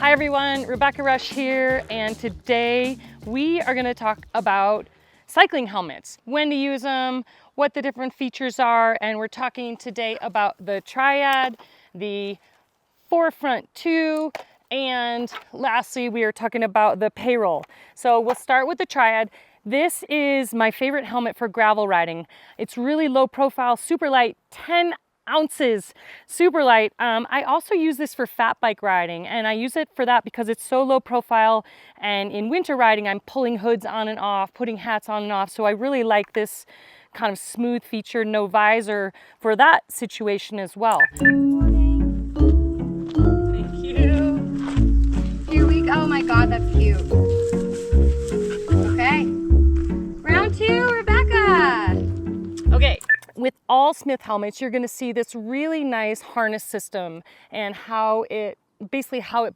Hi everyone, Rebecca Rusch here, and today we are going to talk about cycling helmets, when to use them, what the different features are, and we're talking today about the Triad, the Forefront 2, and lastly we are talking about the Payroll. So we'll start with the Triad. This is my favorite helmet for gravel riding. It's really low profile, super light, 10 ounces, super light. I also use this for fat bike riding, and I use it for that because it's so low profile, and in winter riding I'm pulling hoods on and off, putting hats on and off, so I really like this kind of smooth feature, no visor for that situation as well. Thank you. Here we go. Oh my god, that's cute. Okay. Round two, Rebecca. Okay. With all Smith helmets, you're going to see this really nice harness system and how it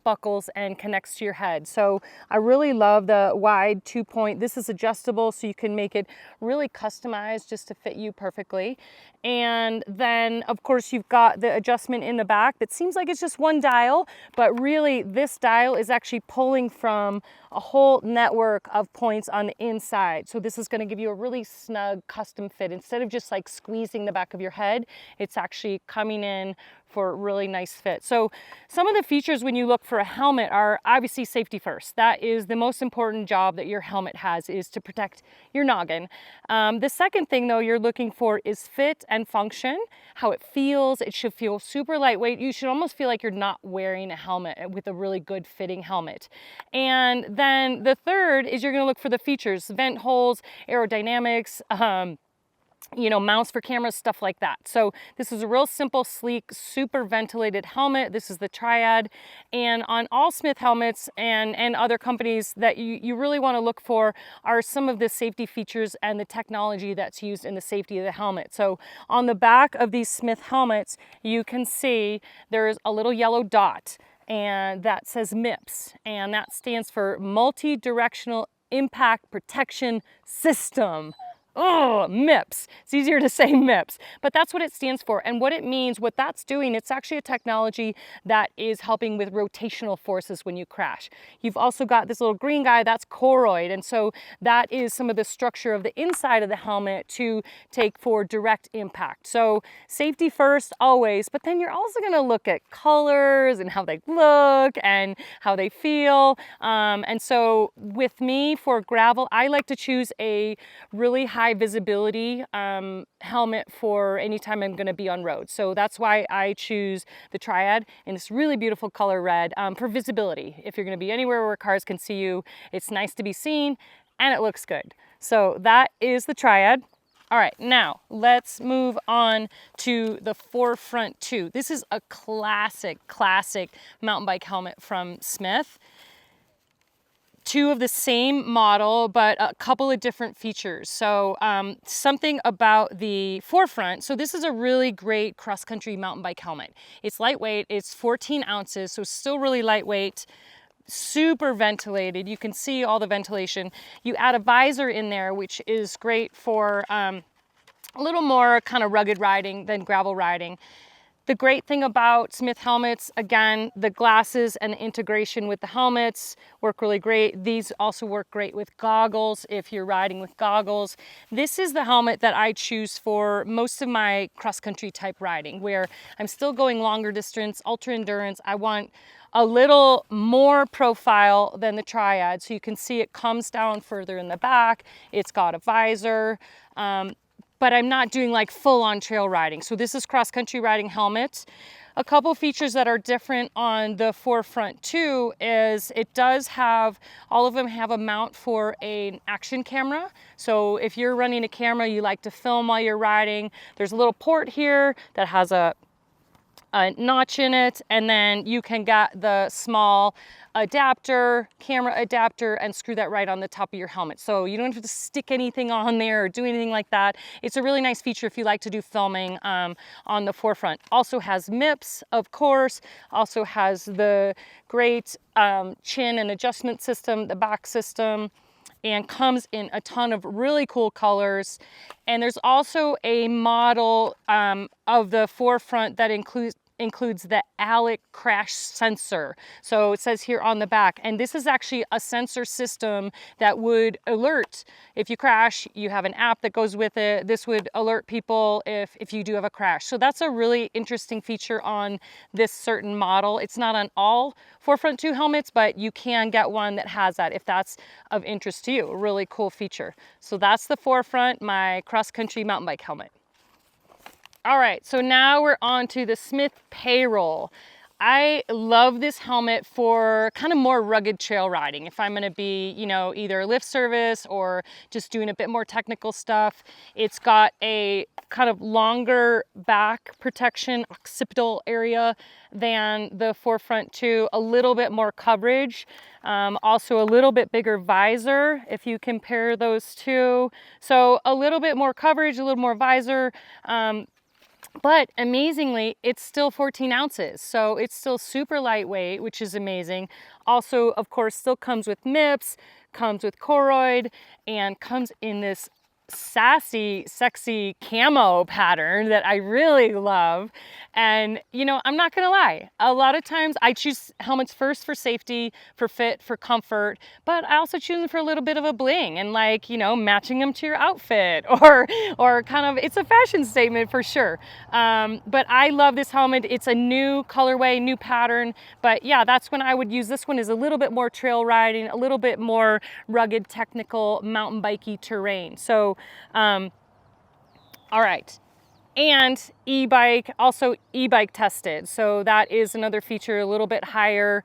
buckles and connects to your head. So I really love the wide 2-point. This is adjustable, so you can make it really customized just to fit you perfectly. And then of course you've got the adjustment in the back that seems like it's just one dial, but really this dial is actually pulling from a whole network of points on the inside. So this is going to give you a really snug custom fit. Instead of just like squeezing the back of your head, it's actually coming in for a really nice fit. So some of the features when you look for a helmet are obviously safety first. That is the most important job that your helmet has, is to protect your noggin. The second thing though you're looking for is fit and function, how it feels. It should feel super lightweight. You should almost feel like you're not wearing a helmet with a really good fitting helmet. And then the third is you're going to look for the features, vent holes, aerodynamics, you know, mounts for cameras, stuff like that. So this is a real simple, sleek, super ventilated helmet. This is the Triad. And on all Smith helmets and other companies that you really want to look for are some of the safety features and the technology that's used in the safety of the helmet. So on the back of these Smith helmets, you can see there's a little yellow dot, and that says MIPS, and that stands for Multi-Directional Impact Protection System. Oh, MIPS. It's easier to say MIPS, but that's what it stands for. And what it means, what that's doing, it's actually a technology that is helping with rotational forces when you crash. You've also got this little green guy, that's Koroid. And so that is some of the structure of the inside of the helmet to take for direct impact. So safety first, always, but then you're also going to look at colors and how they look and how they feel. And so with me for gravel, I like to choose a really high visibility helmet for anytime I'm going to be on road. So that's why I choose the Triad in this really beautiful color red for visibility. If you're going to be anywhere where cars can see you, it's nice to be seen and it looks good. So that is the Triad. All right, now let's move on to the Forefront 2. This is a classic mountain bike helmet from Smith. Two of the same model, but a couple of different features. So something about the Forefront. So this is a really great cross-country mountain bike helmet. It's lightweight, it's 14 ounces, so still really lightweight, super ventilated. You can see all the ventilation. You add a visor in there, which is great for a little more kind of rugged riding than gravel riding. The great thing about Smith helmets, again, the glasses and the integration with the helmets work really great. These also work great with goggles if you're riding with goggles. This is the helmet that I choose for most of my cross-country type riding, where I'm still going longer distance, ultra endurance. I want a little more profile than the Triad, so you can see it comes down further in the back. It's got a visor. But I'm not doing like full-on trail riding. So this is cross-country riding helmet. A couple features that are different on the Forefront 2 is it does have, all of them have a mount for an action camera. So if you're running a camera, you like to film while you're riding, there's a little port here that has a notch in it, and then you can get the small adapter, camera adapter, and screw that right on the top of your helmet. So you don't have to stick anything on there or do anything like that. It's a really nice feature if you like to do filming on the Forefront. Also has MIPS, of course, also has the great chin and adjustment system, the back system, and comes in a ton of really cool colors. And there's also a model of the Forefront that includes includes the ALIC crash sensor. So it says here on the back, and this is actually a sensor system that would alert if you crash. You have an app that goes with it. This would alert people if you do have a crash. So that's a really interesting feature on this certain model. It's not on all Forefront 2 helmets, but you can get one that has that if that's of interest to you. A really cool feature. So that's the Forefront, my cross-country mountain bike helmet. All right, so now we're on to the Smith Payroll. I love this helmet for kind of more rugged trail riding. If I'm gonna be, you know, either lift service or just doing a bit more technical stuff. It's got a kind of longer back protection, occipital area than the Forefront 2, a little bit more coverage. Also a little bit bigger visor if you compare those two. So a little bit more coverage, a little more visor. But amazingly, it's still 14 ounces. So it's still super lightweight, which is amazing. Also, of course, still comes with MIPS, comes with Koroid, and comes in this sassy, sexy camo pattern that I really love. And you know, I'm not gonna lie, a lot of times I choose helmets first for safety, for fit, for comfort, but I also choose them for a little bit of a bling and, like, you know, matching them to your outfit or kind of, it's a fashion statement for sure. But I love this helmet. It's a new colorway, new pattern, but yeah, that's when I would use this one, is a little bit more trail riding, a little bit more rugged, technical, mountain bikey terrain. So all right, and e-bike, also e-bike tested. So that is another feature, a little bit higher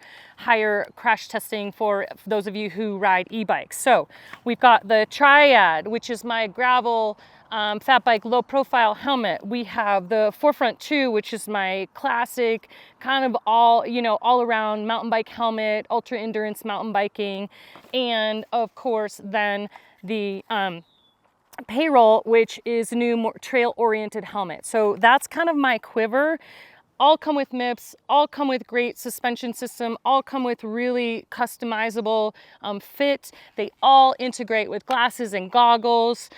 crash testing for those of you who ride e-bikes. So we've got the Triad, which is my gravel fat bike low profile helmet. We have the Forefront 2, which is my classic kind of all, you know, all around mountain bike helmet, ultra endurance mountain biking. And of course, then the Payroll, which is a new, more trail-oriented helmet. So that's kind of my quiver. All come with MIPS, all come with great suspension system, all come with really customizable fit. They all integrate with glasses and goggles.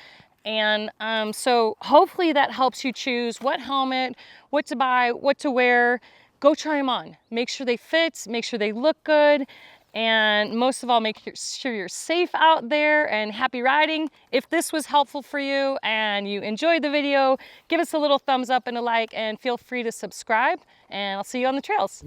And so hopefully that helps you choose what helmet, what to buy, what to wear. Go try them on. Make sure they fit, make sure they look good. And most of all, make sure you're safe out there and happy riding. If this was helpful for you and you enjoyed the video, give us a little thumbs up and a like, and feel free to subscribe, and I'll see you on the trails.